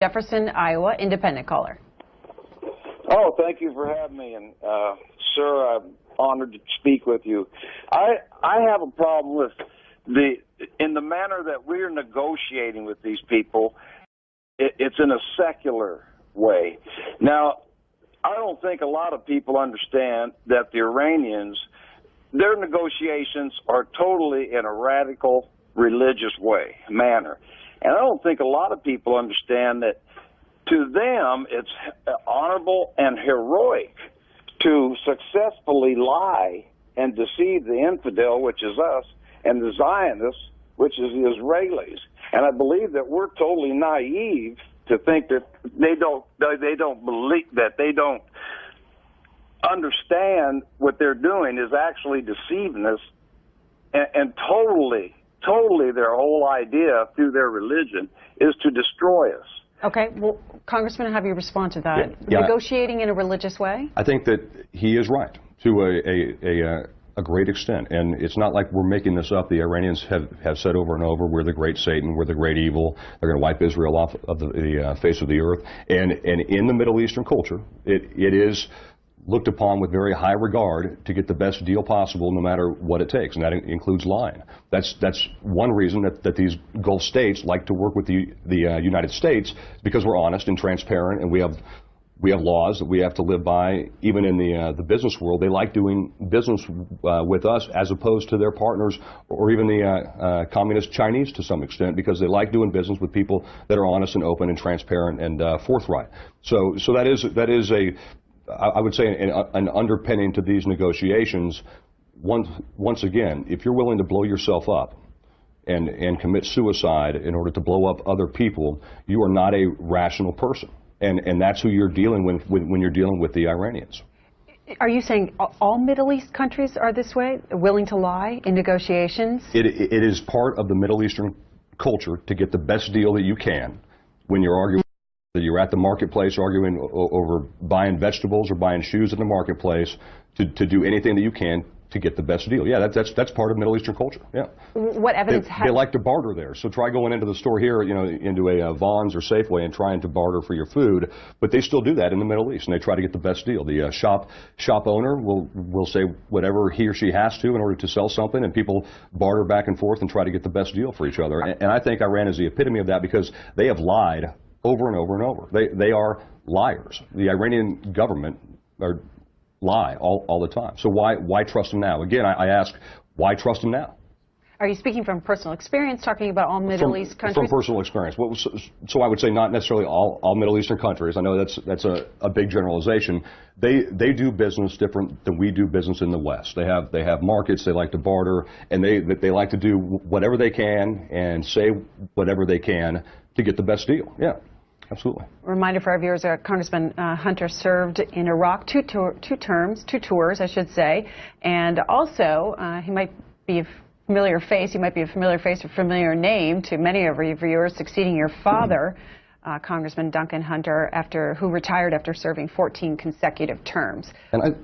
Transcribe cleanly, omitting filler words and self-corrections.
Jefferson, Iowa, independent caller. Oh, thank you for having me, and sir, I'm honored to speak with you. I have a problem with in the manner that we're negotiating with these people. It's in a secular way. Now, I don't think a lot of people understand that the Iranians, their negotiations are totally in a radical religious manner. And I don't think a lot of people understand that to them it's honorable and heroic to successfully lie and deceive the infidel, which is us, and the Zionists, which is the Israelis. And I believe that we're totally naive to think that they don't believe, that they don't understand what they're doing is actually deceiving us, and totally their whole idea through their religion is to destroy us. Okay, well, Congressman, have you respond to that? Yeah. Negotiating in a religious way? I think that he is right to a great extent, and it's not like we're making this up. The Iranians have said over and over, we're the great Satan, we're the great evil, they're going to wipe Israel off of the face of the earth. And in the Middle Eastern culture, it is looked upon with very high regard to get the best deal possible no matter what it takes, and that includes lying. That's one reason that these Gulf states like to work with the United States, because we're honest and transparent, and we have laws that we have to live by. Even in the business world, they like doing business with us as opposed to their partners, or even the communist Chinese to some extent, because they like doing business with people that are honest and open and transparent and forthright. So that is I would say an underpinning to these negotiations. Once again, if you're willing to blow yourself up and commit suicide in order to blow up other people, you are not a rational person. And that's who you're dealing with when you're dealing with the Iranians. Are you saying all Middle East countries are this way, willing to lie in negotiations? It is part of the Middle Eastern culture to get the best deal that you can when you're arguing. You're at the marketplace arguing over buying vegetables or buying shoes in the marketplace to do anything that you can to get the best deal. Yeah, that's part of Middle Eastern culture. Yeah. What evidence they like to barter there. So try going into the store here, into a Vons or Safeway and trying to barter for your food, but they still do that in the Middle East, and they try to get the best deal. The shop owner will say whatever he or she has to in order to sell something, and people barter back and forth and try to get the best deal for each other. And I think Iran is the epitome of that, because they have lied over and over and over. They are liars. The Iranian government lie all the time. So why trust them now? Again, I ask, why trust them now? Are you speaking from personal experience, talking about all Middle East countries? From personal experience. So I would say not necessarily all Middle Eastern countries. I know that's a big generalization. They do business different than we do business in the West. They have markets. They like to barter, and they like to do whatever they can and say whatever they can to get the best deal. Yeah. Absolutely. Reminder for our viewers, Congressman Hunter served in Iraq two tours, I should say, and also he might be a familiar face. You might be a familiar face or familiar name to many of our viewers, succeeding your father, Congressman Duncan Hunter, who retired after serving 14 consecutive terms. And